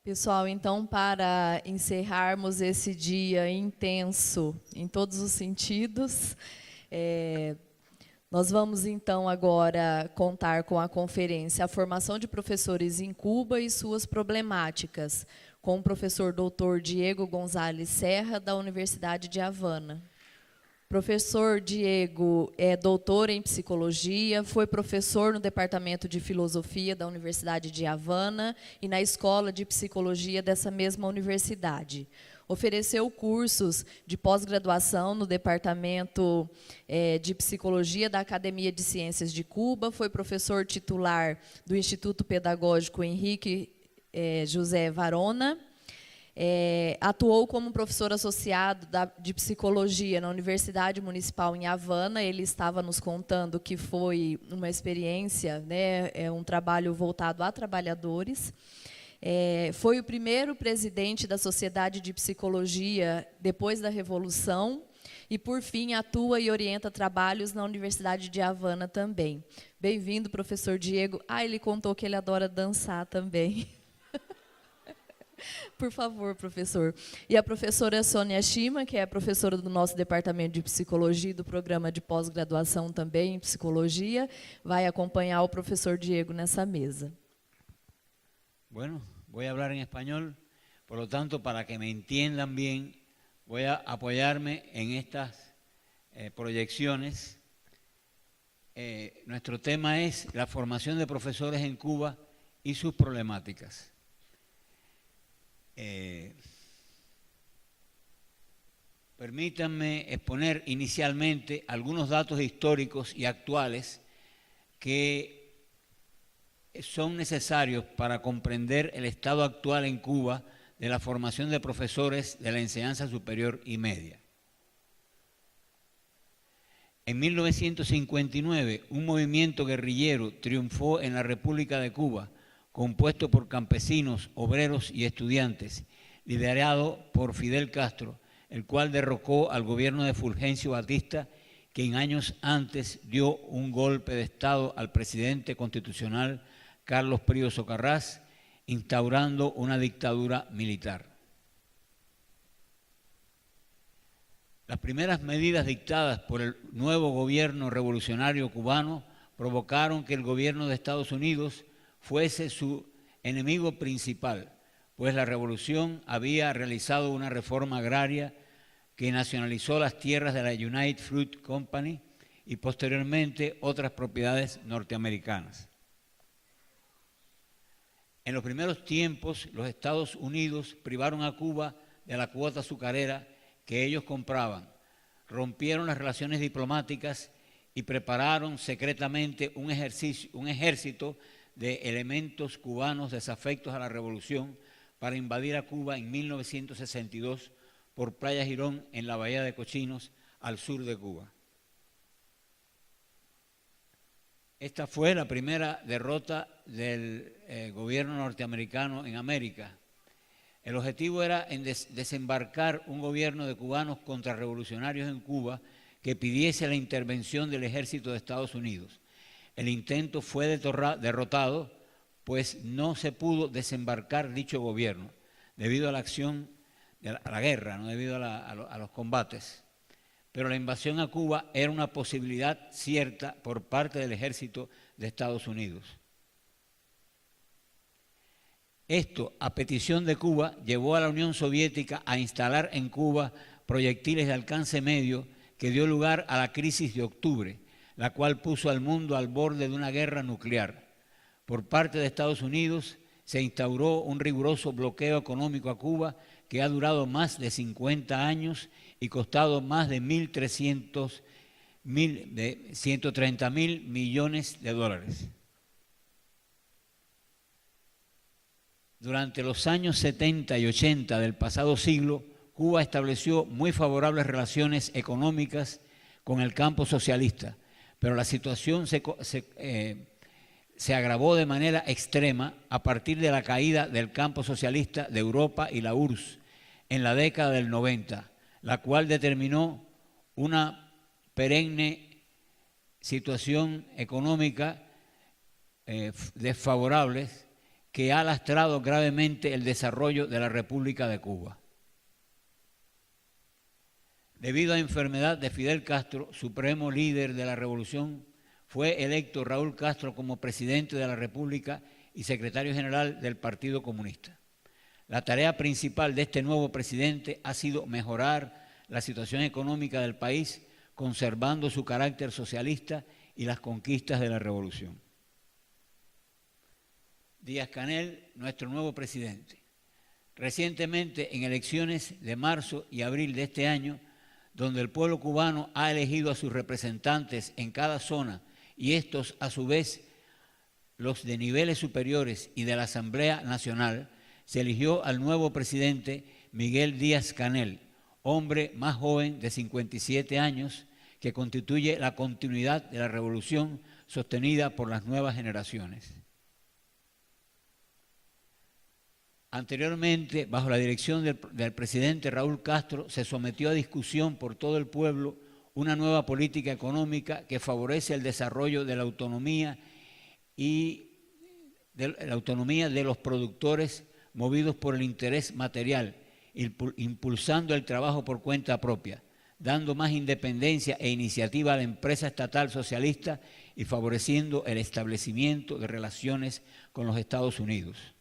Pessoal, então, para encerrarmos esse dia intenso em todos os sentidos, nós vamos, então, agora contar com a conferência A Formação de Professores em Cuba e Suas Problemáticas, com o professor doutor Diego Gonzalez Serra, da Universidade de Havana. Professor Diego é doutor em psicologia, foi professor no Departamento de Filosofia da Universidade de Havana e na Escola de Psicologia dessa mesma universidade. Ofereceu cursos de pós-graduação no Departamento de Psicologia da Academia de Ciências de Cuba, foi professor titular do Instituto Pedagógico Henrique José Varona, atuou como professor associado de psicologia na Universidade Municipal em Havana. Ele estava nos contando que foi uma experiência, um trabalho voltado a trabalhadores. Foi o primeiro presidente da Sociedade de Psicologia depois da Revolução e, por fim, atua e orienta trabalhos na Universidade de Havana também. Bem-vindo, professor Diego. Ele contou que ele adora dançar também. Por favor, professor. E a professora Sônia Shima, que é professora do nosso Departamento de Psicologia e do programa de pós-graduação também em Psicologia, vai acompanhar o professor Diego nessa mesa. Bueno, voy a hablar en español, por lo tanto, para que me entiendan bien, voy a apoyarme en estas proyecciones. Nuestro tema es la formación de profesores en Cuba y sus problemáticas. Permítanme exponer inicialmente algunos datos históricos y actuales que son necesarios para comprender el estado actual en Cuba de la formación de profesores de la enseñanza superior y media. En 1959, un movimiento guerrillero triunfó en la República de Cuba, compuesto por campesinos, obreros y estudiantes, liderado por Fidel Castro, el cual derrocó al gobierno de Fulgencio Batista, quien años antes dio un golpe de Estado al presidente constitucional Carlos Prío Socarrás, instaurando una dictadura militar. Las primeras medidas dictadas por el nuevo gobierno revolucionario cubano provocaron que el gobierno de Estados Unidos fuese su enemigo principal, pues la revolución había realizado una reforma agraria que nacionalizó las tierras de la United Fruit Company y posteriormente otras propiedades norteamericanas. En los primeros tiempos, los Estados Unidos privaron a Cuba de la cuota azucarera que ellos compraban, rompieron las relaciones diplomáticas y prepararon secretamente un ejército de elementos cubanos desafectos a la revolución para invadir a Cuba en 1962 por Playa Girón en la Bahía de Cochinos, al sur de Cuba. Esta fue la primera derrota del gobierno norteamericano en América. El objetivo era desembarcar un gobierno de cubanos contrarrevolucionarios en Cuba que pidiese la intervención del ejército de Estados Unidos. El intento fue derrotado, pues no se pudo desembarcar dicho gobierno debido a la acción, a la guerra, no debido a los combates. Pero la invasión a Cuba era una posibilidad cierta por parte del ejército de Estados Unidos. Esto, a petición de Cuba, llevó a la Unión Soviética a instalar en Cuba proyectiles de alcance medio que dio lugar a la crisis de octubre, la cual puso al mundo al borde de una guerra nuclear. Por parte de Estados Unidos se instauró un riguroso bloqueo económico a Cuba que ha durado más de 50 años y costado más de 130.000 millones de dólares. Durante los años 70 y 80 del pasado siglo, Cuba estableció muy favorables relaciones económicas con el campo socialista, pero la situación se agravó de manera extrema a partir de la caída del campo socialista de Europa y la URSS en la década del 90, la cual determinó una perenne situación económica desfavorable que ha lastrado gravemente el desarrollo de la República de Cuba. Debido a enfermedad de Fidel Castro, supremo líder de la revolución, fue electo Raúl Castro como presidente de la República y secretario general del Partido Comunista. La tarea principal de este nuevo presidente ha sido mejorar la situación económica del país, conservando su carácter socialista y las conquistas de la revolución. Díaz-Canel, nuestro nuevo presidente. Recientemente, en elecciones de marzo y abril de este año, donde el pueblo cubano ha elegido a sus representantes en cada zona y estos, a su vez, los de niveles superiores y de la Asamblea Nacional, se eligió al nuevo presidente Miguel Díaz-Canel, hombre más joven de 57 años, que constituye la continuidad de la revolución sostenida por las nuevas generaciones. Anteriormente, bajo la dirección del presidente Raúl Castro, se sometió a discusión por todo el pueblo una nueva política económica que favorece el desarrollo de la autonomía de los productores movidos por el interés material, impulsando el trabajo por cuenta propia, dando más independencia e iniciativa a la empresa estatal socialista y favoreciendo el establecimiento de relaciones con los Estados Unidos.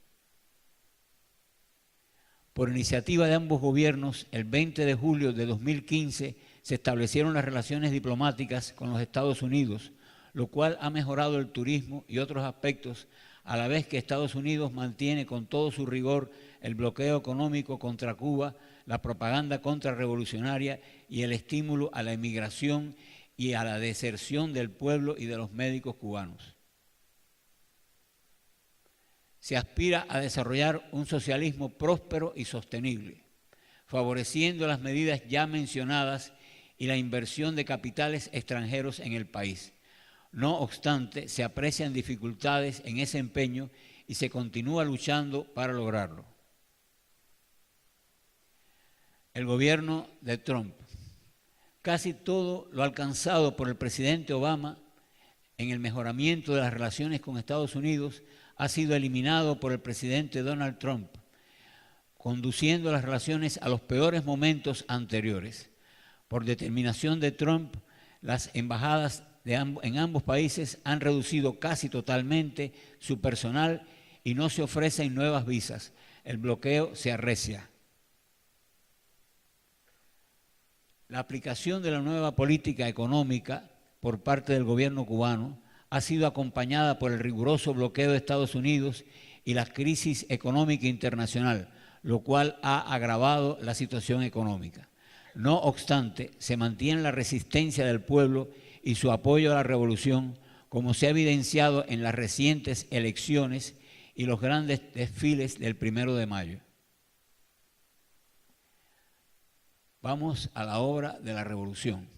Por iniciativa de ambos gobiernos, el 20 de julio de 2015 se establecieron las relaciones diplomáticas con los Estados Unidos, lo cual ha mejorado el turismo y otros aspectos, a la vez que Estados Unidos mantiene con todo su rigor el bloqueo económico contra Cuba, la propaganda contrarrevolucionaria y el estímulo a la emigración y a la deserción del pueblo y de los médicos cubanos. Se aspira a desarrollar un socialismo próspero y sostenible, favoreciendo las medidas ya mencionadas y la inversión de capitales extranjeros en el país. No obstante, se aprecian dificultades en ese empeño y se continúa luchando para lograrlo. El gobierno de Trump. Casi todo lo alcanzado por el presidente Obama en el mejoramiento de las relaciones con Estados Unidos ha sido eliminado por el presidente Donald Trump, conduciendo las relaciones a los peores momentos anteriores. Por determinación de Trump, las embajadas en ambos países han reducido casi totalmente su personal y no se ofrecen nuevas visas. El bloqueo se arrecia. La aplicación de la nueva política económica por parte del gobierno cubano ha sido acompañada por el riguroso bloqueo de Estados Unidos y la crisis económica internacional, lo cual ha agravado la situación económica. No obstante, se mantiene la resistencia del pueblo y su apoyo a la revolución, como se ha evidenciado en las recientes elecciones y los grandes desfiles del 1 de mayo. Vamos a la obra de la revolución.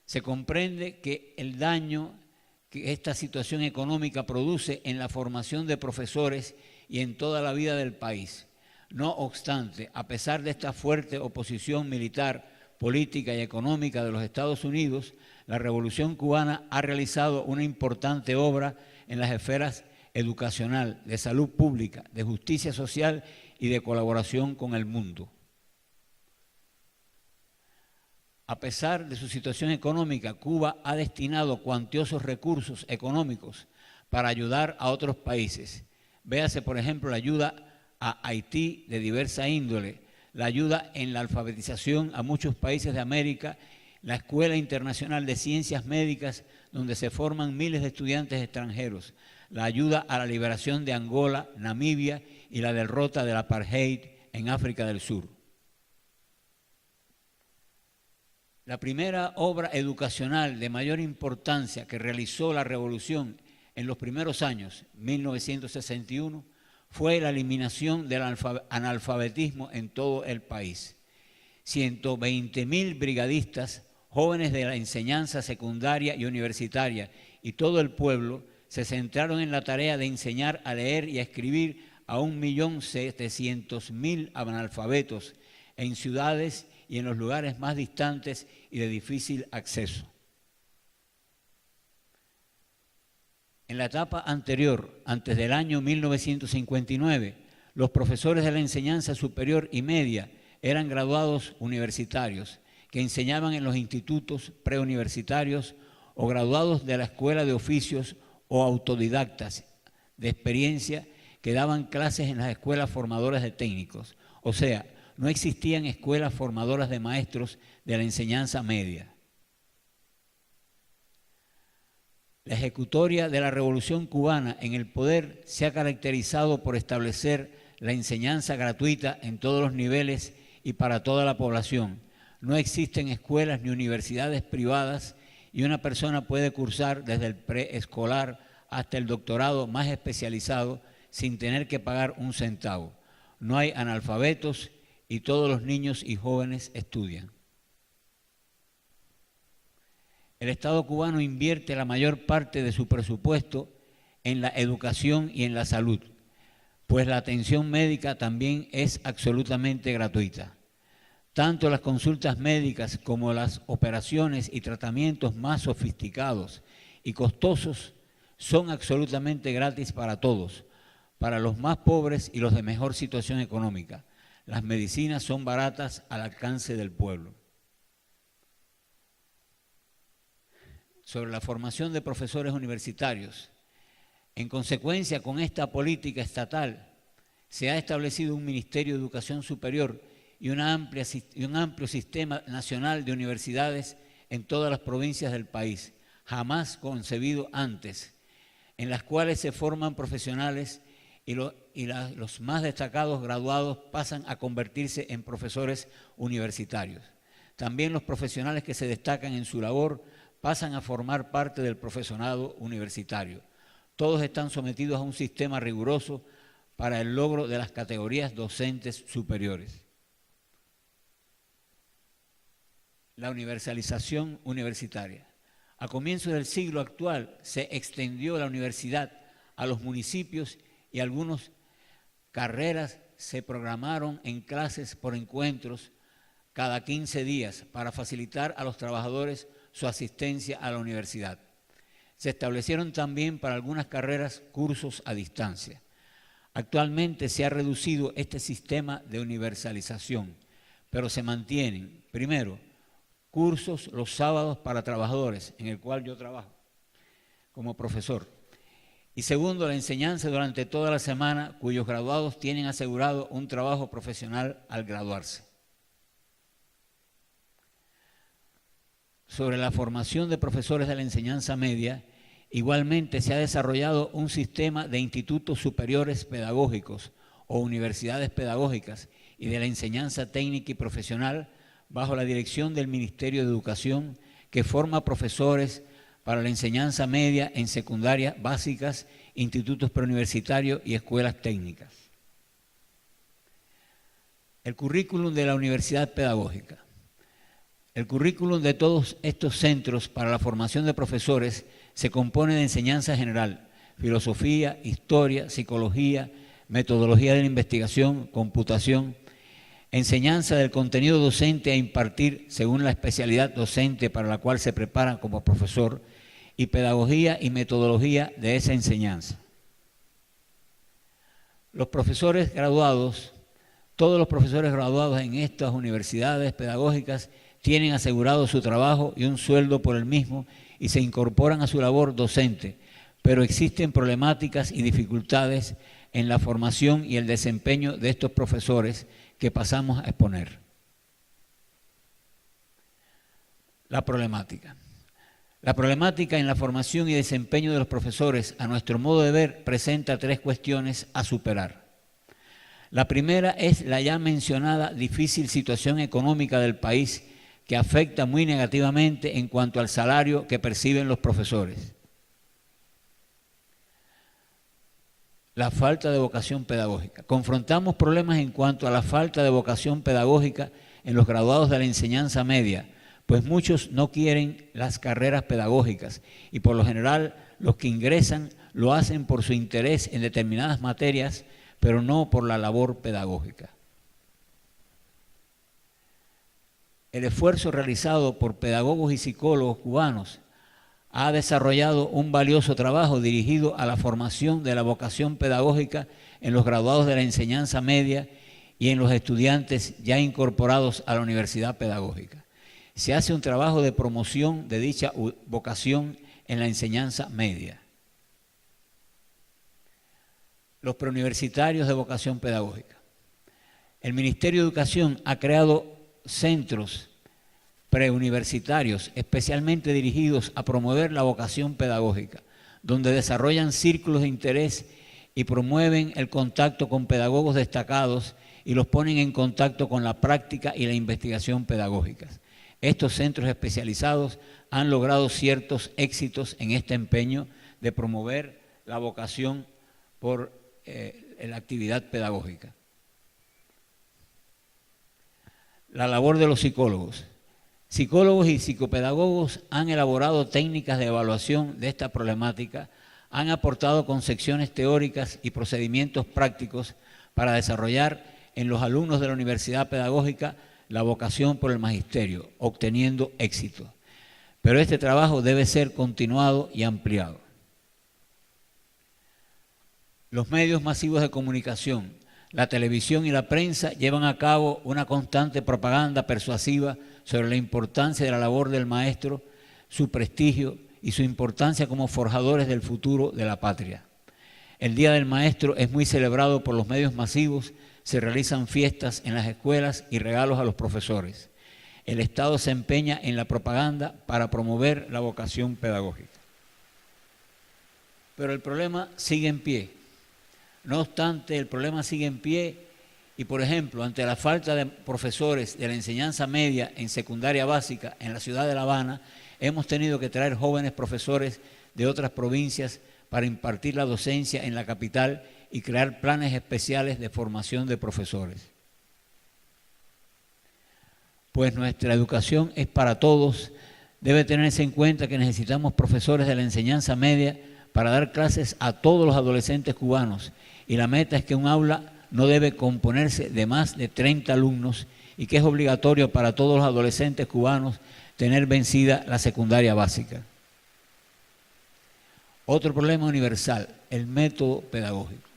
Se comprende que el daño que esta situación económica produce en la formación de profesores y en toda la vida del país. No obstante, a pesar de esta fuerte oposición militar, política y económica de los Estados Unidos, la Revolución Cubana ha realizado una importante obra en las esferas educacional, de salud pública, de justicia social y de colaboración con el mundo. A pesar de su situación económica, Cuba ha destinado cuantiosos recursos económicos para ayudar a otros países. Véase, por ejemplo, la ayuda a Haití de diversa índole, la ayuda en la alfabetización a muchos países de América, la Escuela Internacional de Ciencias Médicas, donde se forman miles de estudiantes extranjeros, la ayuda a la liberación de Angola, Namibia y la derrota del apartheid en África del Sur. La primera obra educacional de mayor importancia que realizó la revolución en los primeros años, 1961, fue la eliminación del analfabetismo en todo el país. 120.000 brigadistas, jóvenes de la enseñanza secundaria y universitaria y todo el pueblo se centraron en la tarea de enseñar a leer y a escribir a 1.700.000 analfabetos en ciudades y en los lugares más distantes y de difícil acceso. En la etapa anterior, antes del año 1959, los profesores de la enseñanza superior y media eran graduados universitarios que enseñaban en los institutos preuniversitarios o graduados de la escuela de oficios o autodidactas de experiencia que daban clases en las escuelas formadoras de técnicos. O sea, no existían escuelas formadoras de maestros de la enseñanza media. La ejecutoria de la Revolución Cubana en el poder se ha caracterizado por establecer la enseñanza gratuita en todos los niveles y para toda la población. No existen escuelas ni universidades privadas y una persona puede cursar desde el preescolar hasta el doctorado más especializado sin tener que pagar un centavo. No hay analfabetos y todos los niños y jóvenes estudian. El Estado cubano invierte la mayor parte de su presupuesto en la educación y en la salud, pues la atención médica también es absolutamente gratuita. Tanto las consultas médicas como las operaciones y tratamientos más sofisticados y costosos son absolutamente gratis para todos, para los más pobres y los de mejor situación económica. Las medicinas son baratas al alcance del pueblo. Sobre la formación de profesores universitarios. En consecuencia, con esta política estatal, se ha establecido un Ministerio de Educación Superior y un amplio sistema nacional de universidades en todas las provincias del país, jamás concebido antes, en las cuales se forman profesionales y los más destacados graduados pasan a convertirse en profesores universitarios. También los profesionales que se destacan en su labor pasan a formar parte del profesorado universitario. Todos están sometidos a un sistema riguroso para el logro de las categorías docentes superiores. La universalización universitaria. A comienzos del siglo actual se extendió la universidad a los municipios y algunas carreras se programaron en clases por encuentros cada 15 días para facilitar a los trabajadores su asistencia a la universidad. Se establecieron también para algunas carreras cursos a distancia. Actualmente se ha reducido este sistema de universalización, pero se mantienen, primero, cursos los sábados para trabajadores, en el cual yo trabajo como profesor. Y segundo, la enseñanza durante toda la semana, cuyos graduados tienen asegurado un trabajo profesional al graduarse. Sobre la formación de profesores de la enseñanza media, igualmente se ha desarrollado un sistema de institutos superiores pedagógicos o universidades pedagógicas y de la enseñanza técnica y profesional bajo la dirección del Ministerio de Educación, que forma profesores para la enseñanza media en secundaria básicas, institutos preuniversitarios y escuelas técnicas. El currículum de la universidad pedagógica. El currículum de todos estos centros para la formación de profesores se compone de enseñanza general, filosofía, historia, psicología, metodología de la investigación, computación, enseñanza del contenido docente a impartir según la especialidad docente para la cual se preparan como profesor y pedagogía y metodología de esa enseñanza. Los profesores graduados, todos los profesores graduados en estas universidades pedagógicas tienen asegurado su trabajo y un sueldo por el mismo y se incorporan a su labor docente, pero existen problemáticas y dificultades en la formación y el desempeño de estos profesores que pasamos a exponer. La problemática. La problemática en la formación y desempeño de los profesores, a nuestro modo de ver, presenta tres cuestiones a superar. La primera es la ya mencionada difícil situación económica del país que afecta muy negativamente en cuanto al salario que perciben los profesores. La falta de vocación pedagógica. Confrontamos problemas en cuanto a la falta de vocación pedagógica en los graduados de la enseñanza media, pues muchos no quieren las carreras pedagógicas y por lo general los que ingresan lo hacen por su interés en determinadas materias, pero no por la labor pedagógica. El esfuerzo realizado por pedagogos y psicólogos cubanos ha desarrollado un valioso trabajo dirigido a la formación de la vocación pedagógica en los graduados de la enseñanza media y en los estudiantes ya incorporados a la universidad pedagógica. Se hace un trabajo de promoción de dicha vocación en la enseñanza media. Los preuniversitarios de vocación pedagógica. El Ministerio de Educación ha creado centros preuniversitarios especialmente dirigidos a promover la vocación pedagógica, donde desarrollan círculos de interés y promueven el contacto con pedagogos destacados y los ponen en contacto con la práctica y la investigación pedagógicas. Estos centros especializados han logrado ciertos éxitos en este empeño de promover la vocación por la actividad pedagógica. La labor de los psicólogos. Psicólogos y psicopedagogos han elaborado técnicas de evaluación de esta problemática, han aportado concepciones teóricas y procedimientos prácticos para desarrollar en los alumnos de la universidad pedagógica la vocación por el magisterio, obteniendo éxito. Pero este trabajo debe ser continuado y ampliado. Los medios masivos de comunicación, la televisión y la prensa llevan a cabo una constante propaganda persuasiva sobre la importancia de la labor del maestro, su prestigio y su importancia como forjadores del futuro de la patria. El Día del Maestro es muy celebrado por los medios masivos, se realizan fiestas en las escuelas y regalos a los profesores. El Estado se empeña en la propaganda para promover la vocación pedagógica. Pero el problema sigue en pie. No obstante, el problema sigue en pie y, por ejemplo, ante la falta de profesores de la enseñanza media en secundaria básica en la ciudad de La Habana, hemos tenido que traer jóvenes profesores de otras provincias para impartir la docencia en la capital y crear planes especiales de formación de profesores. Pues nuestra educación es para todos, debe tenerse en cuenta que necesitamos profesores de la enseñanza media para dar clases a todos los adolescentes cubanos y la meta es que un aula no debe componerse de más de 30 alumnos y que es obligatorio para todos los adolescentes cubanos tener vencida la secundaria básica. Otro problema universal, el método pedagógico.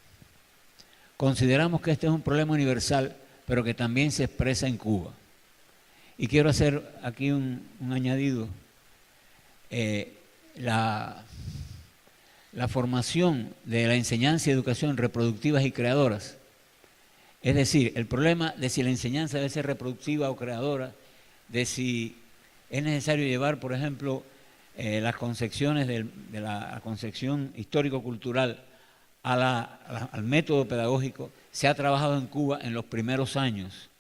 Consideramos que este es un problema universal, pero que también se expresa en Cuba. Y quiero hacer aquí un añadido. La formación de la enseñanza y educación reproductivas y creadoras, es decir, el problema de si la enseñanza debe ser reproductiva o creadora, de si es necesario llevar, por ejemplo, las concepciones de la concepción histórico-cultural al método pedagógico, se ha trabajado en Cuba en los primeros años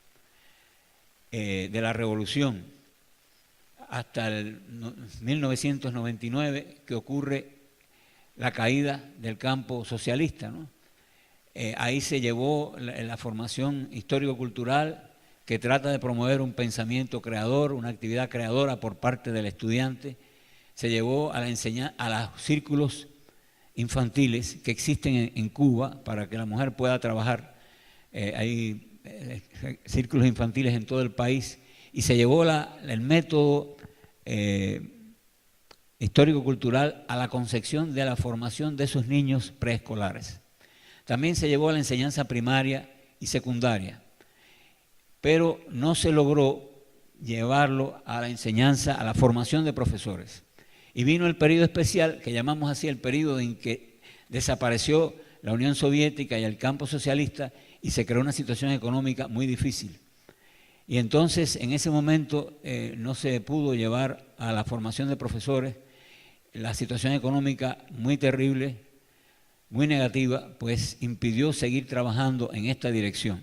de la Revolución, hasta el 1999, que ocurre la caída del campo socialista, ¿no? Ahí se llevó la formación histórico-cultural que trata de promover un pensamiento creador, una actividad creadora por parte del estudiante. Se llevó a los círculos infantiles que existen en Cuba para que la mujer pueda trabajar. Hay círculos infantiles en todo el país y se llevó el método histórico-cultural a la concepción de la formación de esos niños preescolares. También se llevó a la enseñanza primaria y secundaria, pero no se logró llevarlo a la enseñanza, a la formación de profesores. Y vino el periodo especial, que llamamos así el periodo en que desapareció la Unión Soviética y el campo socialista y se creó una situación económica muy difícil. Y entonces, en ese momento, no se pudo llevar a la formación de profesores. La situación económica muy terrible, muy negativa, pues impidió seguir trabajando en esta dirección.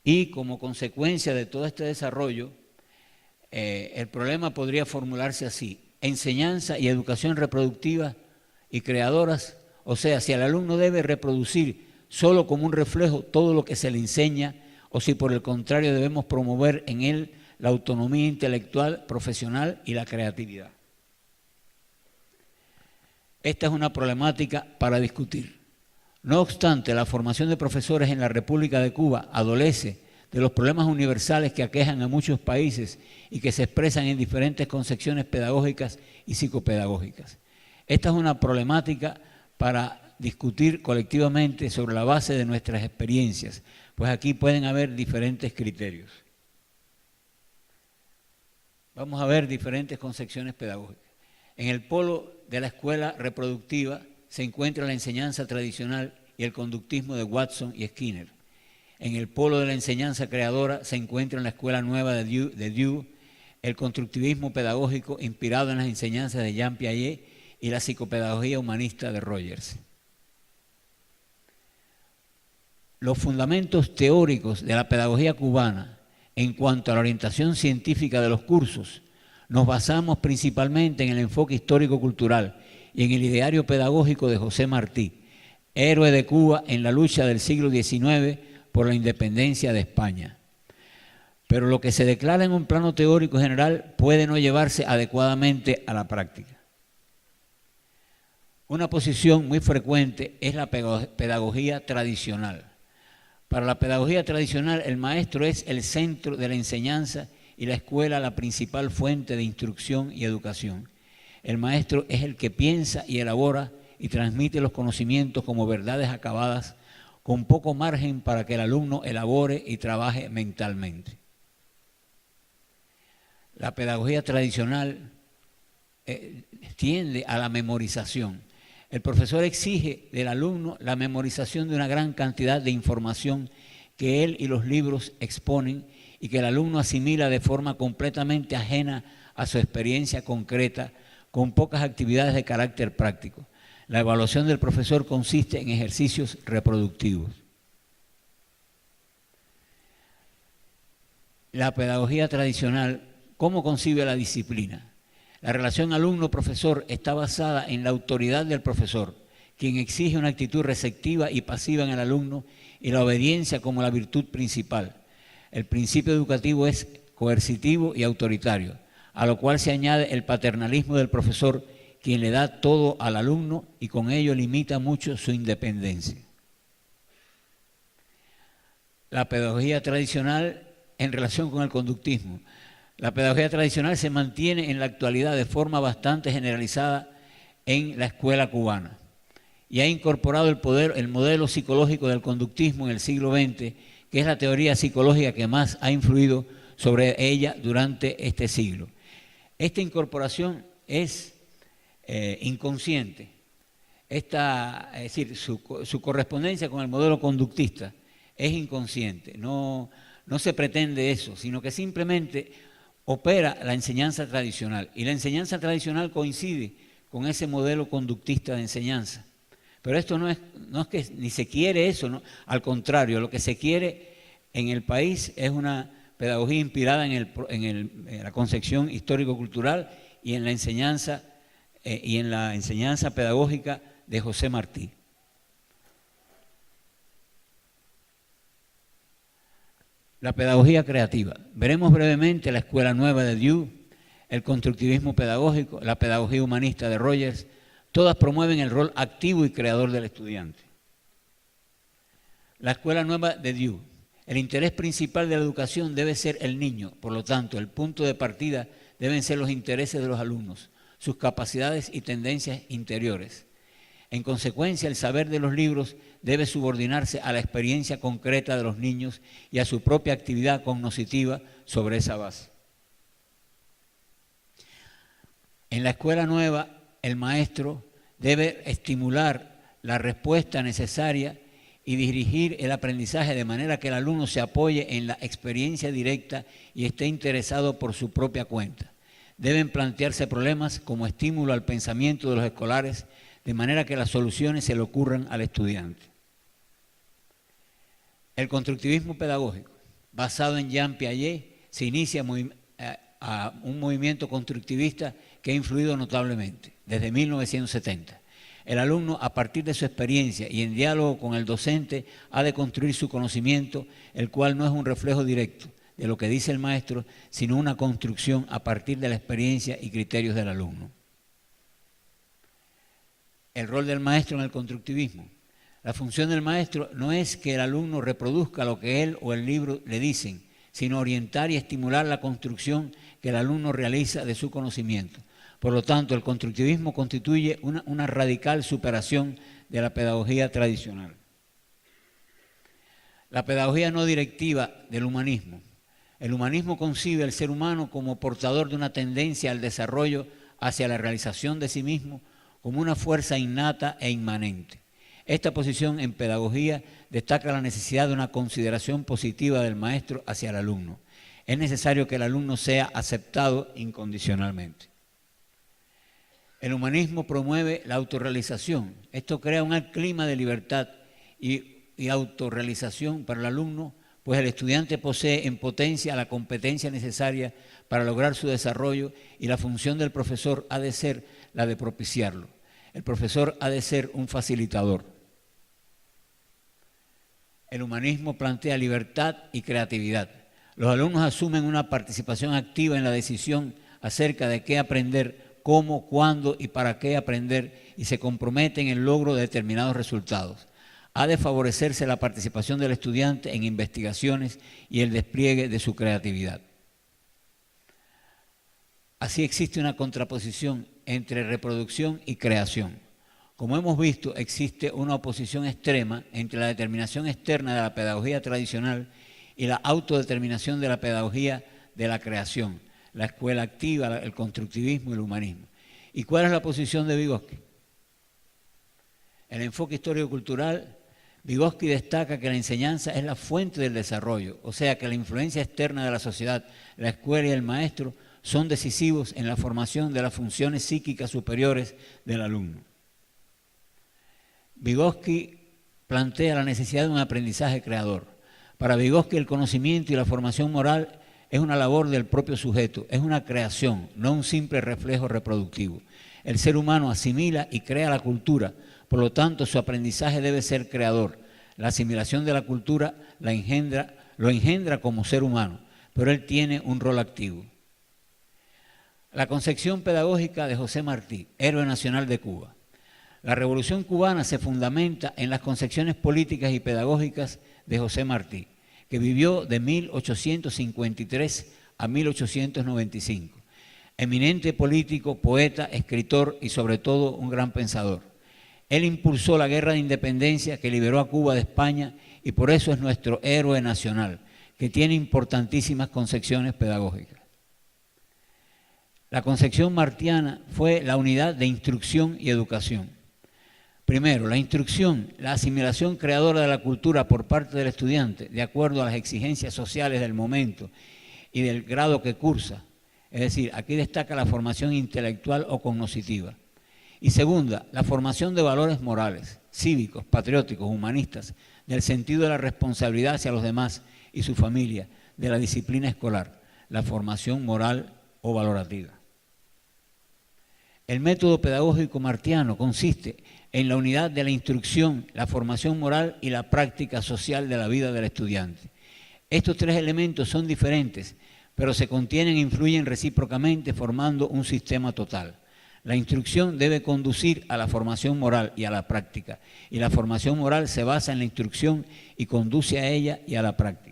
Y como consecuencia de todo este desarrollo, el problema podría formularse así: enseñanza y educación reproductiva y creadoras, o sea, si el alumno debe reproducir solo como un reflejo todo lo que se le enseña, o si por el contrario debemos promover en él la autonomía intelectual, profesional y la creatividad. Esta es una problemática para discutir. No obstante, la formación de profesores en la República de Cuba adolece de los problemas universales que aquejan a muchos países y que se expresan en diferentes concepciones pedagógicas y psicopedagógicas. Esta es una problemática para discutir colectivamente sobre la base de nuestras experiencias, pues aquí pueden haber diferentes criterios. Vamos a ver diferentes concepciones pedagógicas. En el polo de la escuela reproductiva se encuentra la enseñanza tradicional y el conductismo de Watson y Skinner. En el polo de la enseñanza creadora se encuentra en la escuela nueva de Dewey el constructivismo pedagógico inspirado en las enseñanzas de Jean Piaget y la psicopedagogía humanista de Rogers. Los fundamentos teóricos de la pedagogía cubana en cuanto a la orientación científica de los cursos, nos basamos principalmente en el enfoque histórico-cultural y en el ideario pedagógico de José Martí, héroe de Cuba en la lucha del siglo XIX por la independencia de España. Pero lo que se declara en un plano teórico general puede no llevarse adecuadamente a la práctica. Una posición muy frecuente es la pedagogía tradicional. Para la pedagogía tradicional, el maestro es el centro de la enseñanza y la escuela la principal fuente de instrucción y educación. El maestro es el que piensa y elabora y transmite los conocimientos como verdades acabadas, con poco margen para que el alumno elabore y trabaje mentalmente. La pedagogía tradicional tiende a la memorización. El profesor exige del alumno la memorización de una gran cantidad de información que él y los libros exponen y que el alumno asimila de forma completamente ajena a su experiencia concreta, con pocas actividades de carácter práctico. La evaluación del profesor consiste en ejercicios reproductivos. La pedagogía tradicional, ¿cómo concibe la disciplina? La relación alumno-profesor está basada en la autoridad del profesor, quien exige una actitud receptiva y pasiva en el alumno y la obediencia como la virtud principal. El principio educativo es coercitivo y autoritario, a lo cual se añade el paternalismo del profesor, quien le da todo al alumno y con ello limita mucho su independencia. La pedagogía tradicional en relación con el conductismo. La pedagogía tradicional se mantiene en la actualidad de forma bastante generalizada en la escuela cubana y ha incorporado el modelo psicológico del conductismo en el siglo XX, que es la teoría psicológica que más ha influido sobre ella durante este siglo. Esta incorporación es inconsciente, es decir, su correspondencia con el modelo conductista es inconsciente, no se pretende eso, sino que simplemente opera la enseñanza tradicional y la enseñanza tradicional coincide con ese modelo conductista de enseñanza. Pero esto no es que ni se quiere eso, ¿no? Al contrario, lo que se quiere en el país es una pedagogía inspirada en la concepción histórico-cultural y en la enseñanza pedagógica de José Martí. La pedagogía creativa. Veremos brevemente la escuela nueva de Dewey, el constructivismo pedagógico, la pedagogía humanista de Rogers. Todas promueven el rol activo y creador del estudiante. La escuela nueva de Dewey. El interés principal de la educación debe ser el niño, por lo tanto, el punto de partida deben ser los intereses de los alumnos, sus capacidades y tendencias interiores. En consecuencia, el saber de los libros debe subordinarse a la experiencia concreta de los niños y a su propia actividad cognitiva sobre esa base. En la escuela nueva, el maestro debe estimular la respuesta necesaria y dirigir el aprendizaje de manera que el alumno se apoye en la experiencia directa y esté interesado por su propia cuenta. Deben plantearse problemas como estímulo al pensamiento de los escolares, de manera que las soluciones se le ocurran al estudiante. El constructivismo pedagógico, basado en Jean Piaget, se inicia a un movimiento constructivista que ha influido notablemente desde 1970. El alumno, a partir de su experiencia y en diálogo con el docente, ha de construir su conocimiento, el cual no es un reflejo directo de lo que dice el maestro, sino una construcción a partir de la experiencia y criterios del alumno. El rol del maestro en el constructivismo. La función del maestro no es que el alumno reproduzca lo que él o el libro le dicen, sino orientar y estimular la construcción que el alumno realiza de su conocimiento. Por lo tanto, el constructivismo constituye una radical superación de la pedagogía tradicional. La pedagogía no directiva del humanismo. El humanismo concibe al ser humano como portador de una tendencia al desarrollo hacia la realización de sí mismo como una fuerza innata e inmanente. Esta posición en pedagogía destaca la necesidad de una consideración positiva del maestro hacia el alumno. Es necesario que el alumno sea aceptado incondicionalmente. El humanismo promueve la autorrealización. Esto crea un clima de libertad y autorrealización para el alumno, pues el estudiante posee en potencia la competencia necesaria para lograr su desarrollo y la función del profesor ha de ser la de propiciarlo. El profesor ha de ser un facilitador. El humanismo plantea libertad y creatividad. Los alumnos asumen una participación activa en la decisión acerca de qué aprender, cómo, cuándo y para qué aprender y se comprometen en el logro de determinados resultados. Ha de favorecerse la participación del estudiante en investigaciones y el despliegue de su creatividad. Así existe una contraposición entre reproducción y creación. Como hemos visto, existe una oposición extrema entre la determinación externa de la pedagogía tradicional y la autodeterminación de la pedagogía de la creación, la escuela activa, el constructivismo y el humanismo. ¿Y cuál es la posición de Vygotsky? El enfoque histórico-cultural, Vygotsky destaca que la enseñanza es la fuente del desarrollo, o sea que la influencia externa de la sociedad, la escuela y el maestro son decisivos en la formación de las funciones psíquicas superiores del alumno. Vygotsky plantea la necesidad de un aprendizaje creador. Para Vygotsky el conocimiento y la formación moral es una labor del propio sujeto, es una creación, no un simple reflejo reproductivo. El ser humano asimila y crea la cultura, por lo tanto su aprendizaje debe ser creador. La asimilación de la cultura lo engendra como ser humano, pero él tiene un rol activo. La concepción pedagógica de José Martí, héroe nacional de Cuba. La Revolución Cubana se fundamenta en las concepciones políticas y pedagógicas de José Martí, que vivió de 1853 a 1895. Eminente político, poeta, escritor y sobre todo un gran pensador. Él impulsó la guerra de independencia que liberó a Cuba de España y por eso es nuestro héroe nacional, que tiene importantísimas concepciones pedagógicas. La concepción martiana fue la unidad de instrucción y educación. Primero, la instrucción, la asimilación creadora de la cultura por parte del estudiante, de acuerdo a las exigencias sociales del momento y del grado que cursa. Es decir, aquí destaca la formación intelectual o cognitiva. Y segunda, la formación de valores morales, cívicos, patrióticos, humanistas, del sentido de la responsabilidad hacia los demás y su familia, de la disciplina escolar, la formación moral o valorativa. El método pedagógico martiano consiste en la unidad de la instrucción, la formación moral y la práctica social de la vida del estudiante. Estos tres elementos son diferentes, pero se contienen e influyen recíprocamente formando un sistema total. La instrucción debe conducir a la formación moral y a la práctica, y la formación moral se basa en la instrucción y conduce a ella y a la práctica.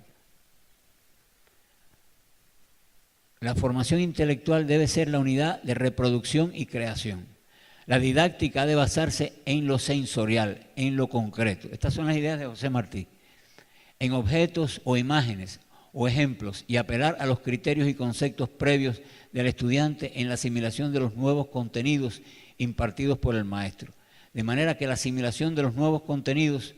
La formación intelectual debe ser la unidad de reproducción y creación. La didáctica ha de basarse en lo sensorial, en lo concreto. Estas son las ideas de José Martí. En objetos o imágenes o ejemplos y apelar a los criterios y conceptos previos del estudiante en la asimilación de los nuevos contenidos impartidos por el maestro. De manera que la asimilación de los nuevos contenidos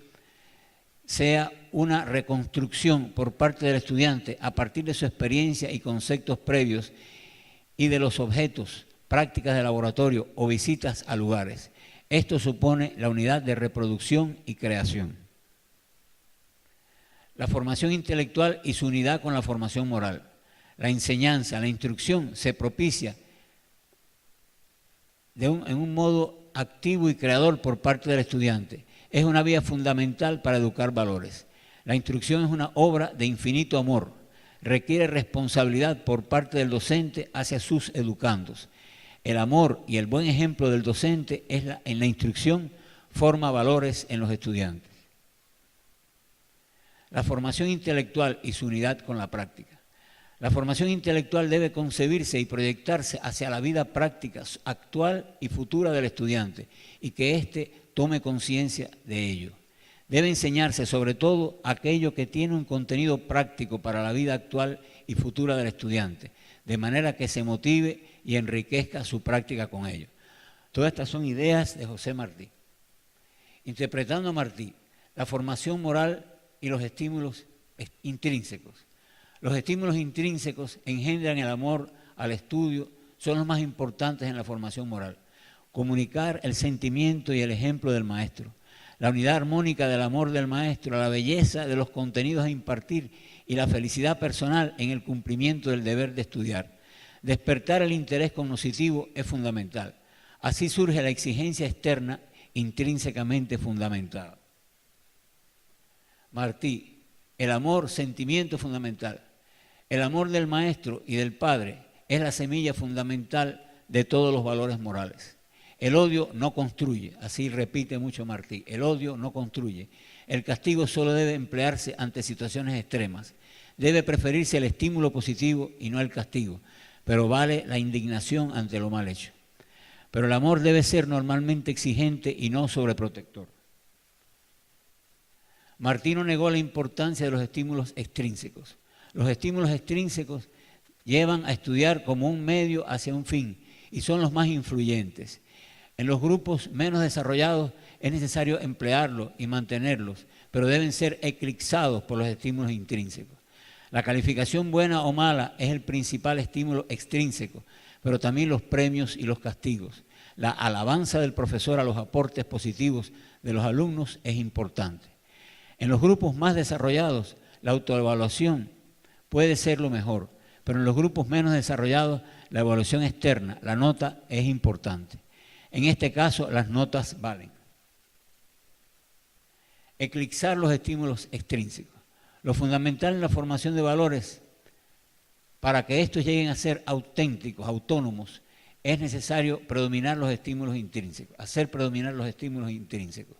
sea una reconstrucción por parte del estudiante a partir de su experiencia y conceptos previos y de los objetos, prácticas de laboratorio o visitas a lugares. Esto supone la unidad de reproducción y creación. La formación intelectual y su unidad con la formación moral. La enseñanza, la instrucción se propicia en un modo activo y creador por parte del estudiante. Es una vía fundamental para educar valores. La instrucción es una obra de infinito amor. Requiere responsabilidad por parte del docente hacia sus educandos. El amor y el buen ejemplo del docente en la instrucción forma valores en los estudiantes. La formación intelectual y su unidad con la práctica. La formación intelectual debe concebirse y proyectarse hacia la vida práctica actual y futura del estudiante y que éste tome conciencia de ello. Debe enseñarse sobre todo aquello que tiene un contenido práctico para la vida actual y futura del estudiante, de manera que se motive y enriquezca su práctica con ello. Todas estas son ideas de José Martí. Interpretando a Martí, la formación moral y los estímulos intrínsecos. Los estímulos intrínsecos engendran el amor al estudio, son los más importantes en la formación moral. Comunicar el sentimiento y el ejemplo del maestro, la unidad armónica del amor del maestro, la belleza de los contenidos a impartir y la felicidad personal en el cumplimiento del deber de estudiar. Despertar el interés cognoscitivo es fundamental. Así surge la exigencia externa intrínsecamente fundamentada. Martí, el amor, sentimiento fundamental. El amor del maestro y del padre es la semilla fundamental de todos los valores morales. El odio no construye, así repite mucho Martí, el odio no construye. El castigo solo debe emplearse ante situaciones extremas. Debe preferirse el estímulo positivo y no el castigo, pero vale la indignación ante lo mal hecho. Pero el amor debe ser normalmente exigente y no sobreprotector. Martí no negó la importancia de los estímulos extrínsecos. Los estímulos extrínsecos llevan a estudiar como un medio hacia un fin y son los más influyentes. En los grupos menos desarrollados es necesario emplearlos y mantenerlos, pero deben ser eclipsados por los estímulos intrínsecos. La calificación buena o mala es el principal estímulo extrínseco, pero también los premios y los castigos. La alabanza del profesor a los aportes positivos de los alumnos es importante. En los grupos más desarrollados, la autoevaluación puede ser lo mejor, pero en los grupos menos desarrollados, la evaluación externa, la nota, es importante. En este caso, las notas valen. Eclipsar los estímulos extrínsecos. Lo fundamental en la formación de valores, para que estos lleguen a ser auténticos, autónomos, es necesario predominar los estímulos intrínsecos, hacer predominar los estímulos intrínsecos.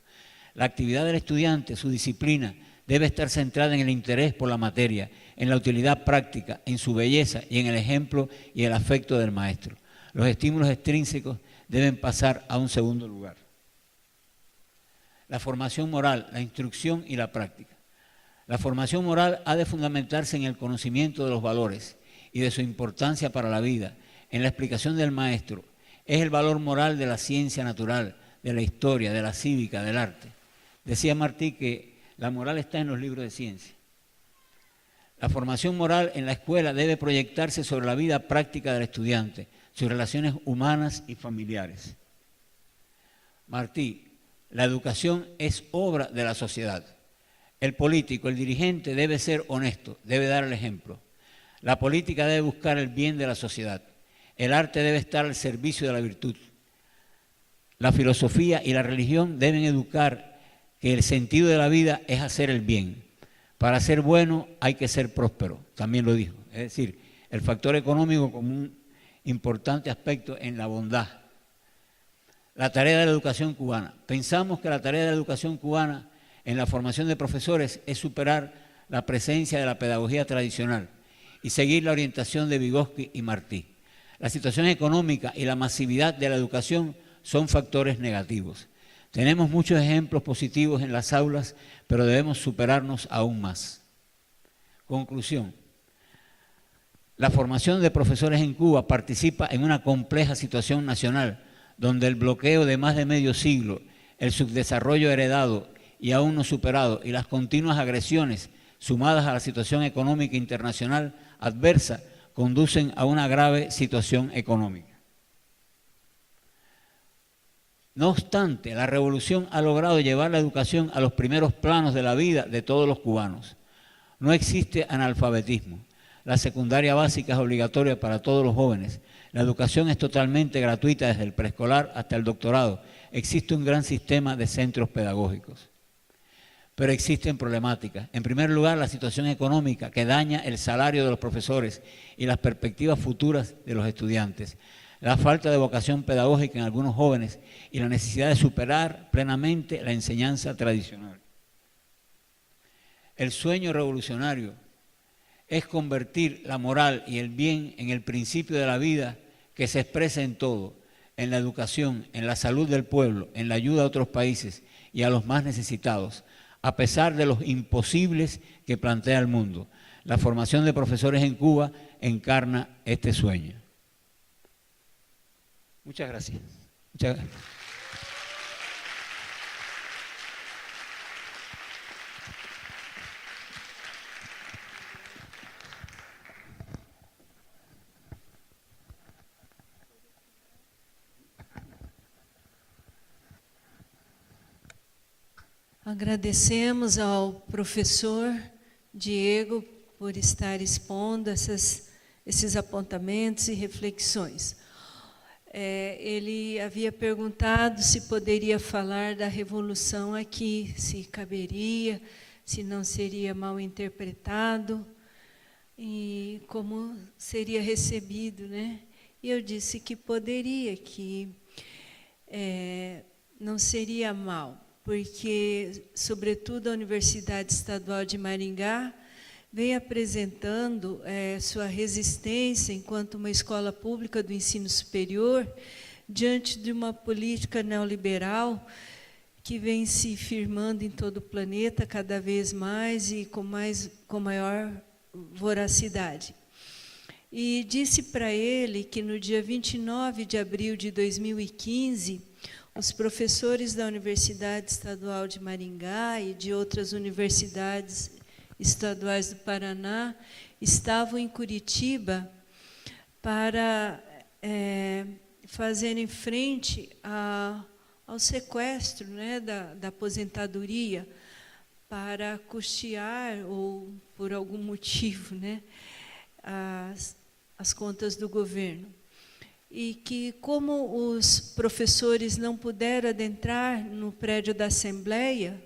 La actividad del estudiante, su disciplina, debe estar centrada en el interés por la materia, en la utilidad práctica, en su belleza y en el ejemplo y el afecto del maestro. Los estímulos extrínsecos deben pasar a un segundo lugar. La formación moral, la instrucción y la práctica. La formación moral ha de fundamentarse en el conocimiento de los valores y de su importancia para la vida, en la explicación del maestro. Es el valor moral de la ciencia natural, de la historia, de la cívica, del arte. Decía Martí que la moral está en los libros de ciencia. La formación moral en la escuela debe proyectarse sobre la vida práctica del estudiante, sus relaciones humanas y familiares. Martí, la educación es obra de la sociedad. El político, el dirigente debe ser honesto, debe dar el ejemplo. La política debe buscar el bien de la sociedad. El arte debe estar al servicio de la virtud. La filosofía y la religión deben educar que el sentido de la vida es hacer el bien. Para ser bueno hay que ser próspero, también lo dijo. Es decir, el factor económico como un importante aspecto en la bondad. La tarea de la educación cubana. Pensamos que la tarea de la educación cubana en la formación de profesores es superar la presencia de la pedagogía tradicional y seguir la orientación de Vygotsky y Martí. La situación económica y la masividad de la educación son factores negativos. Tenemos muchos ejemplos positivos en las aulas, pero debemos superarnos aún más. Conclusión. La formación de profesores en Cuba participa en una compleja situación nacional, donde el bloqueo de más de medio siglo, el subdesarrollo heredado y aún no superado y las continuas agresiones sumadas a la situación económica internacional adversa conducen a una grave situación económica. No obstante, la revolución ha logrado llevar la educación a los primeros planos de la vida de todos los cubanos. No existe analfabetismo. La secundaria básica es obligatoria para todos los jóvenes. La educación es totalmente gratuita desde el preescolar hasta el doctorado. Existe un gran sistema de centros pedagógicos. Pero existen problemáticas. En primer lugar, la situación económica que daña el salario de los profesores y las perspectivas futuras de los estudiantes. La falta de vocación pedagógica en algunos jóvenes y la necesidad de superar plenamente la enseñanza tradicional. El sueño revolucionario es convertir la moral y el bien en el principio de la vida que se expresa en todo, en la educación, en la salud del pueblo, en la ayuda a otros países y a los más necesitados, a pesar de los imposibles que plantea el mundo. La formación de profesores en Cuba encarna este sueño. Muchas gracias. Muchas gracias. Agradecemos ao professor Diego por estar expondo esses apontamentos e reflexões. Ele havia perguntado se poderia falar da Revolução aqui, se caberia, se não seria mal interpretado e como seria recebido, né? E eu disse que poderia, que não seria mal, porque, sobretudo, a Universidade Estadual de Maringá vem apresentando sua resistência enquanto uma escola pública do ensino superior diante de uma política neoliberal que vem se firmando em todo o planeta cada vez mais e com maior voracidade. E disse para ele que no dia 29 de abril de 2015, os professores da Universidade Estadual de Maringá e de outras universidades estaduais do Paraná estavam em Curitiba para fazerem frente ao sequestro, né, da aposentadoria, para custear, ou por algum motivo, né, as contas do governo. E que, como os professores não puderam adentrar no prédio da Assembleia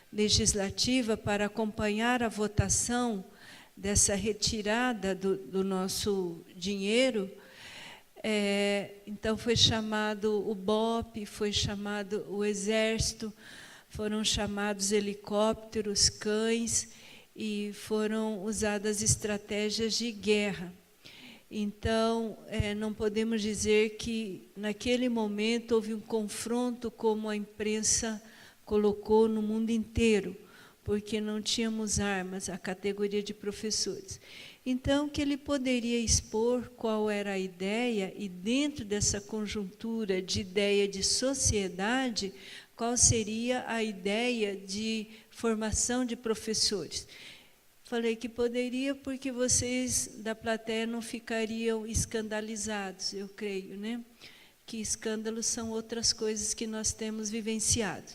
Legislativa para acompanhar a votação dessa retirada do nosso dinheiro, então foi chamado o BOP, foi chamado o Exército, foram chamados helicópteros, cães, e foram usadas estratégias de guerra. Então, não podemos dizer que, naquele momento, houve um confronto como a imprensa colocou no mundo inteiro, porque não tínhamos armas, a categoria de professores. Então, que ele poderia expor qual era a ideia, e dentro dessa conjuntura de ideia de sociedade, qual seria a ideia de formação de professores. Falei que poderia porque vocês da plateia não ficariam escandalizados, eu creio, né? Que escândalos são outras coisas que nós temos vivenciado.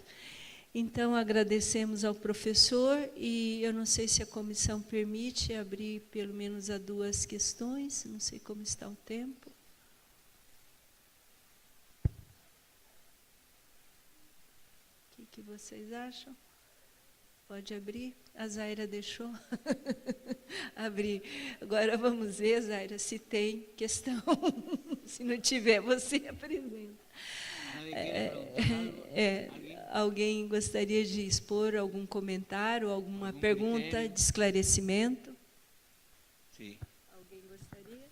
Então, agradecemos ao professor e eu não sei se a comissão permite abrir pelo menos a 2 questões, não sei como está o tempo. O que vocês acham? Pode abrir? A Zaira deixou abrir. Agora vamos ver, Zaira, se tem questão. Se não tiver, você apresenta. Alguém gostaria de expor algum comentário, alguma pergunta de esclarecimento? Sim. Alguém gostaria?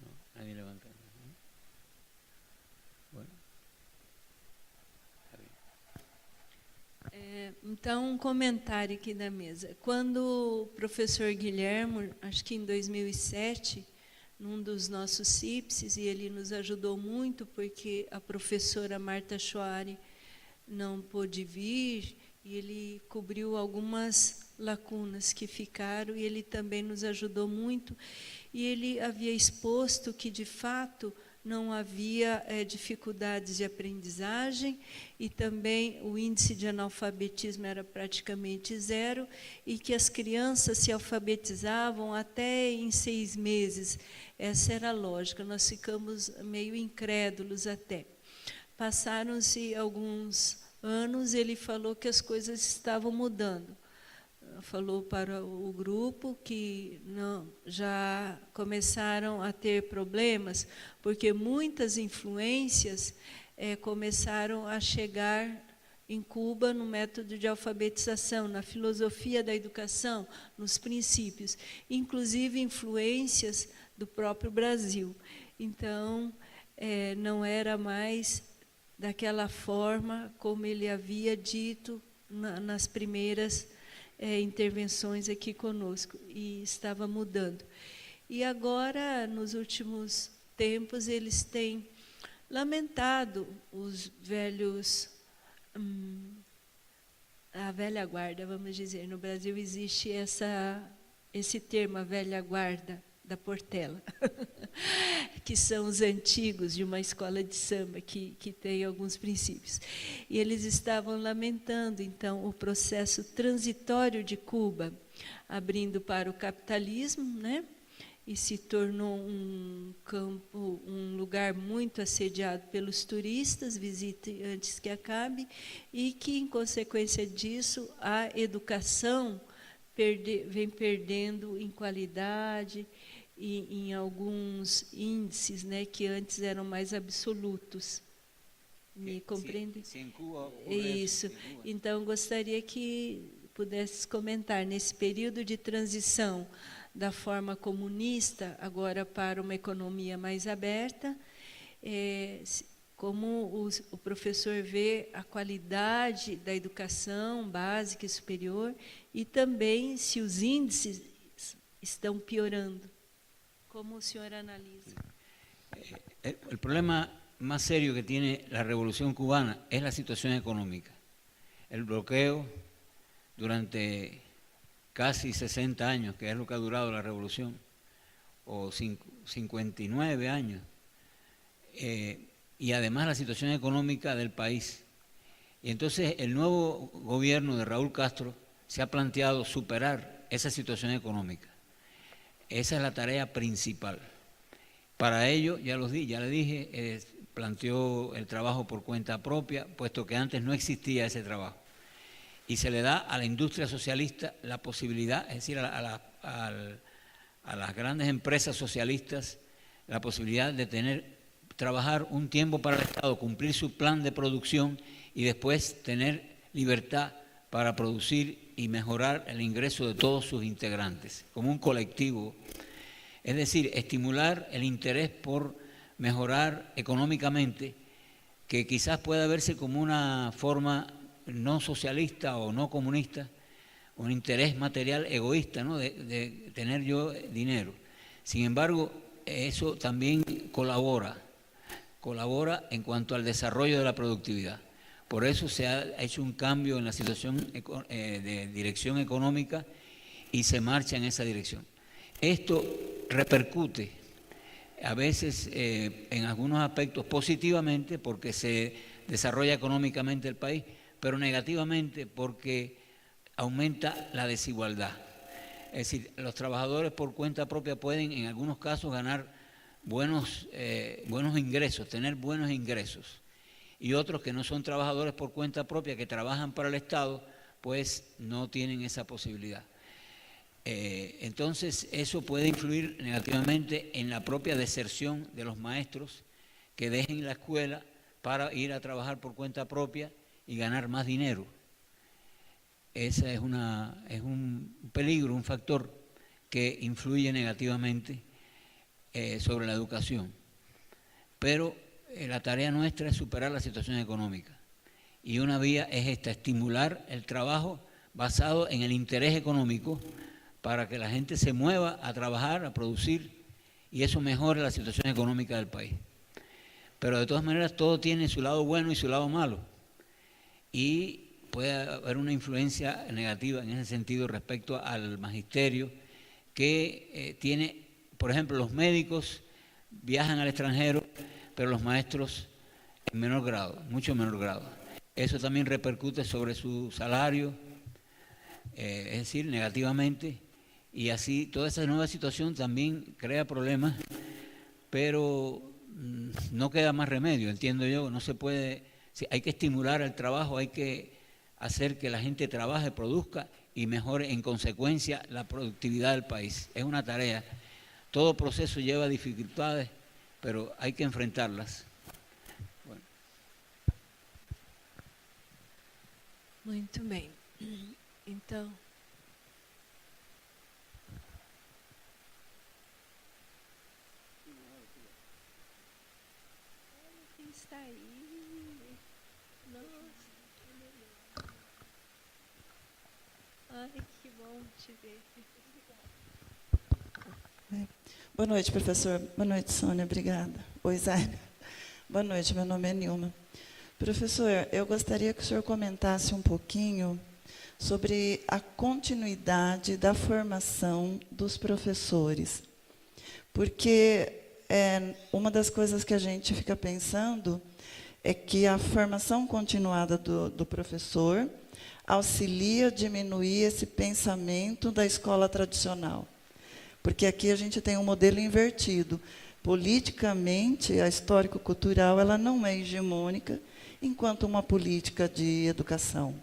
Não, nadie levanta. Bueno. Então, um comentário aqui da mesa. Quando o professor Guilherme, acho que em 2007, num dos nossos CIPSes, e ele nos ajudou muito, porque a professora Marta Schoari não pôde vir, e ele cobriu algumas lacunas que ficaram, e ele também nos ajudou muito, e ele havia exposto que, de fato, não havia dificuldades de aprendizagem, e também o índice de analfabetismo era praticamente 0, e que as crianças se alfabetizavam até em 6 meses. Essa era a lógica, nós ficamos meio incrédulos até. Passaram-se alguns anos, ele falou que as coisas estavam mudando. Falou para o grupo que já começaram a ter problemas, porque muitas influências começaram a chegar em Cuba no método de alfabetização, na filosofia da educação, nos princípios, inclusive influências do próprio Brasil. Então, não era mais daquela forma como ele havia dito nas primeiras intervenções aqui conosco, e estava mudando. E agora, nos últimos tempos, eles têm lamentado os velhos, a velha guarda, vamos dizer. No Brasil existe esse termo, a velha guarda da Portela, que são os antigos de uma escola de samba que tem alguns princípios. E eles estavam lamentando, então, o processo transitório de Cuba, abrindo para o capitalismo, né? E se tornou um lugar muito assediado pelos turistas, visite antes que acabe, e que, em consequência disso, a educação vem perdendo em qualidade e em alguns índices, né, que antes eram mais absolutos. Me compreende? Sim, em Cuba. Isso. Então, gostaria que pudesse comentar, nesse período de transição da forma comunista, agora para uma economia mais aberta, como o professor vê a qualidade da educação básica e superior, e também se os índices estão piorando. ¿Cómo el señor analiza? El problema más serio que tiene la revolución cubana es la situación económica. El bloqueo durante casi 60 años, que es lo que ha durado la revolución, o 59 años, y además la situación económica del país. Y entonces el nuevo gobierno de Raúl Castro se ha planteado superar esa situación económica. Esa es la tarea principal. Para ello, ya le dije, planteó el trabajo por cuenta propia, puesto que antes no existía ese trabajo. Y se le da a la industria socialista la posibilidad, es decir, a las grandes empresas socialistas, la posibilidad de trabajar un tiempo para el Estado, cumplir su plan de producción y después tener libertad para producir y mejorar el ingreso de todos sus integrantes, como un colectivo. Es decir, estimular el interés por mejorar económicamente, que quizás pueda verse como una forma no socialista o no comunista, un interés material egoísta, ¿no? de tener yo dinero. Sin embargo, eso también colabora en cuanto al desarrollo de la productividad. Por eso se ha hecho un cambio en la situación de dirección económica y se marcha en esa dirección. Esto repercute a veces en algunos aspectos positivamente porque se desarrolla económicamente el país, pero negativamente porque aumenta la desigualdad. Es decir, los trabajadores por cuenta propia pueden en algunos casos ganar buenos ingresos, tener buenos ingresos. Y otros que no son trabajadores por cuenta propia, que trabajan para el Estado, pues no tienen esa posibilidad. Entonces, eso puede influir negativamente en la propia deserción de los maestros que dejen la escuela para ir a trabajar por cuenta propia y ganar más dinero. Ese es un peligro, un factor que influye negativamente sobre la educación. Pero la tarea nuestra es superar la situación económica. Y una vía es esta, estimular el trabajo basado en el interés económico para que la gente se mueva a trabajar, a producir, y eso mejore la situación económica del país. Pero de todas maneras todo tiene su lado bueno y su lado malo. Y puede haber una influencia negativa en ese sentido respecto al magisterio que tiene, por ejemplo, los médicos viajan al extranjero, pero los maestros en menor grado, mucho menor grado. Eso también repercute sobre su salario, es decir, negativamente, y así toda esa nueva situación también crea problemas, pero no queda más remedio, entiendo yo, no se puede, hay que estimular el trabajo, hay que hacer que la gente trabaje, produzca y mejore en consecuencia la productividad del país. Es una tarea, todo proceso lleva dificultades, pero hay que enfrentarlas. Bueno. Muito bem. Então, quem está aí? Nossa, que melhor. Ai, que bom te ver. Boa noite, professor. Boa noite, Sônia. Obrigada. Oi, Zé. Boa noite, meu nome é Nilma. Professor, eu gostaria que o senhor comentasse um pouquinho sobre a continuidade da formação dos professores. Porque uma das coisas que a gente fica pensando é que a formação continuada do professor auxilia a diminuir esse pensamento da escola tradicional. Porque aqui a gente tem um modelo invertido. Politicamente, a histórico-cultural ela não é hegemônica, enquanto uma política de educação.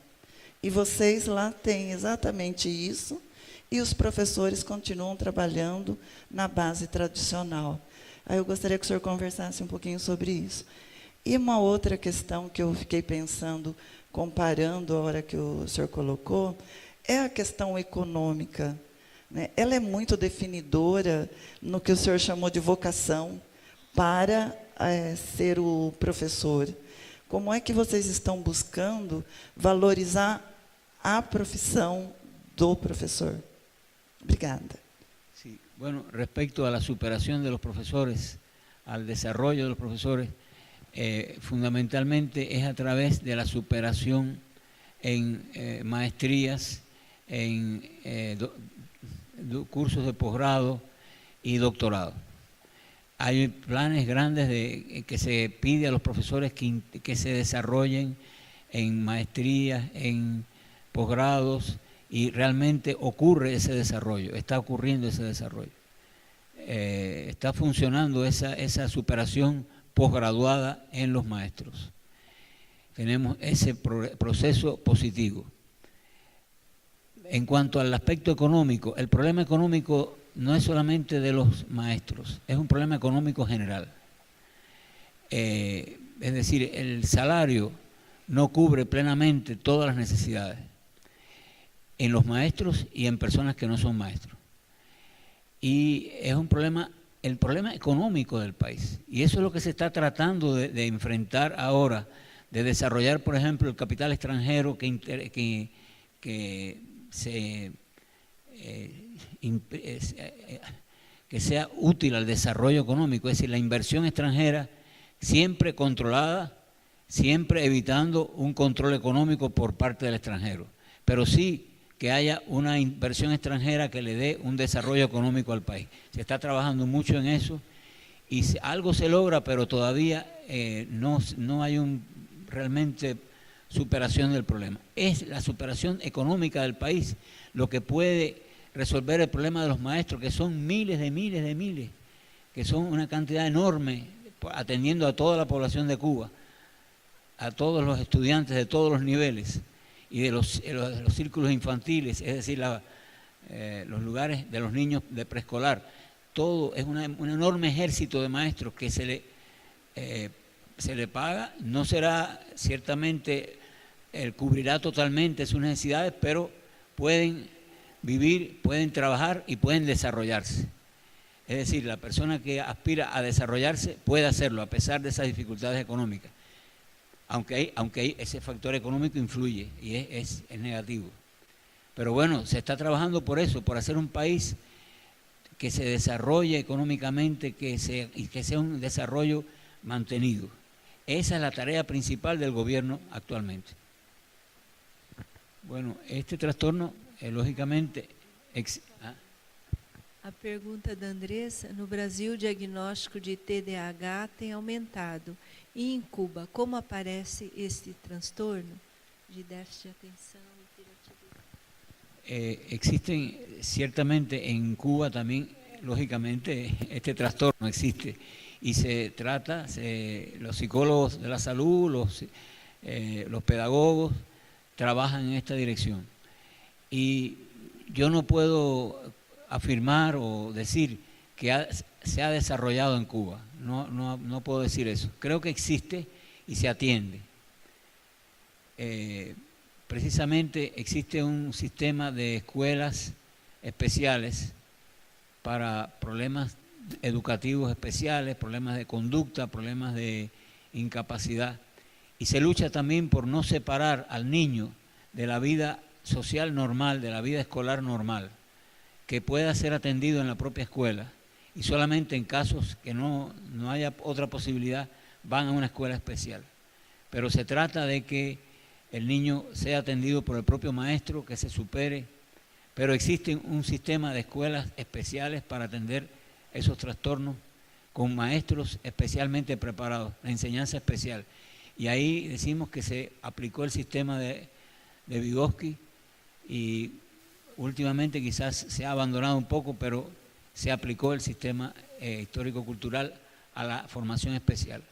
E vocês lá têm exatamente isso, e os professores continuam trabalhando na base tradicional. Aí eu gostaria que o senhor conversasse um pouquinho sobre isso. E uma outra questão que eu fiquei pensando, comparando a hora que o senhor colocou, é a questão econômica. Ela é muito definidora no que o senhor chamou de vocação para ser o professor. Como é que vocês estão buscando valorizar a profissão do profesor? Obrigada. Sí, bueno, respecto a la superación de los profesores, al desarrollo de los profesores, fundamentalmente es a través de la superación en maestrías, en cursos de posgrado y doctorado. Hay planes grandes que se pide a los profesores que se desarrollen en maestrías, en posgrados, y realmente ocurre ese desarrollo, está ocurriendo ese desarrollo. Está funcionando esa superación posgraduada en los maestros. Tenemos ese proceso positivo. En cuanto al aspecto económico, el problema económico no es solamente de los maestros, es un problema económico general. Es decir, el salario no cubre plenamente todas las necesidades en los maestros y en personas que no son maestros. Y es un problema, el problema económico del país. Y eso es lo que se está tratando de enfrentar ahora, de desarrollar, por ejemplo, el capital extranjero que sea útil al desarrollo económico, es decir, la inversión extranjera siempre controlada, siempre evitando un control económico por parte del extranjero, pero sí que haya una inversión extranjera que le dé un desarrollo económico al país. Se está trabajando mucho en eso y algo se logra, pero todavía no hay realmente superación del problema. Es la superación económica del país lo que puede resolver el problema de los maestros, que son miles, que son una cantidad enorme, atendiendo a toda la población de Cuba, a todos los estudiantes de todos los niveles y de los círculos infantiles, es decir, los lugares de los niños de preescolar. Todo es un enorme ejército de maestros que se le paga, no será ciertamente, cubrirá totalmente sus necesidades, pero pueden vivir, pueden trabajar y pueden desarrollarse. Es decir, la persona que aspira a desarrollarse puede hacerlo a pesar de esas dificultades económicas, aunque ese factor económico influye y es negativo. Pero bueno, se está trabajando por eso, por hacer un país que se desarrolle económicamente y que sea un desarrollo mantenido. Esa es la tarea principal del gobierno actualmente. Bueno, este trastorno, lógicamente... A pergunta da Andressa: no Brasil, o diagnóstico de TDAH tem aumentado. E em Cuba, como aparece este transtorno de déficit de atenção e hiperatividade? Existen, ciertamente en Cuba también, lógicamente, este trastorno existe. Y se trata, los psicólogos de la salud, los pedagogos, trabajan en esta dirección. Y yo no puedo afirmar o decir que se ha desarrollado en Cuba. No puedo decir eso. Creo que existe y se atiende. precisamente existe un sistema de escuelas especiales para problemas educativos especiales, problemas de conducta, problemas de incapacidad. Y se lucha también por no separar al niño de la vida social normal, de la vida escolar normal, que pueda ser atendido en la propia escuela y solamente en casos que no haya otra posibilidad van a una escuela especial. Pero se trata de que el niño sea atendido por el propio maestro, que se supere, pero existe un sistema de escuelas especiales para atender esos trastornos con maestros especialmente preparados, la enseñanza especial. Y ahí decimos que se aplicó el sistema de Vygotsky y últimamente quizás se ha abandonado un poco, pero se aplicó el sistema histórico-cultural a la formación especial.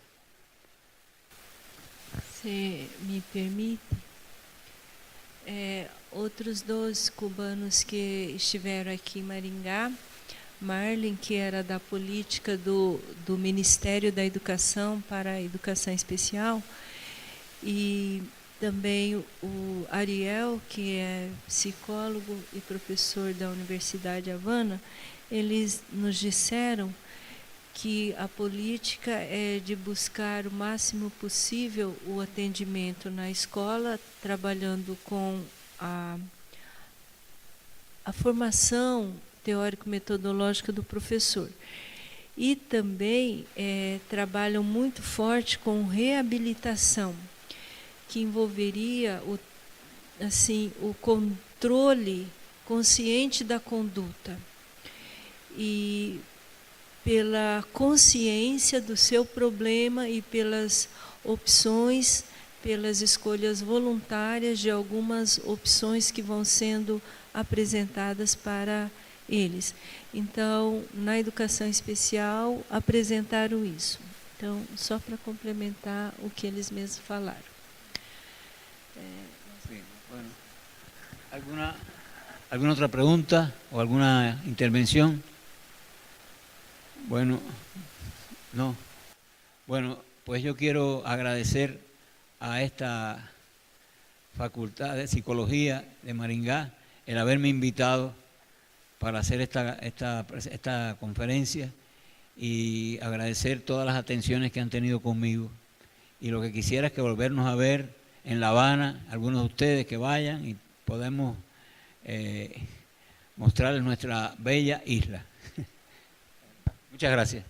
Se me permite, outros 2 cubanos que estiveram aqui em Maringá, Marlin, que era da política do Ministério da Educação para a Educação Especial, e também o Ariel, que é psicólogo e professor da Universidade Havana, eles nos disseram que a política é de buscar o máximo possível o atendimento na escola, trabalhando com a formação teórico-metodológica do professor. E também trabalham muito forte com reabilitação, que envolveria o controle consciente da conduta e pela consciência do seu problema e pelas opções, pelas escolhas voluntárias de algumas opções que vão sendo apresentadas para eles. Então, na educação especial, apresentaram isso. Então, só para complementar o que eles mesmos falaram. Sí, bueno. ¿Alguna otra pregunta o alguna intervención? Bueno, no. Bueno, pues yo quiero agradecer a esta Facultad de Psicología de Maringá el haberme invitado para hacer esta conferencia y agradecer todas las atenciones que han tenido conmigo. Y lo que quisiera es que volvernos a ver en La Habana, algunos de ustedes que vayan y podemos mostrarles nuestra bella isla. Muchas gracias.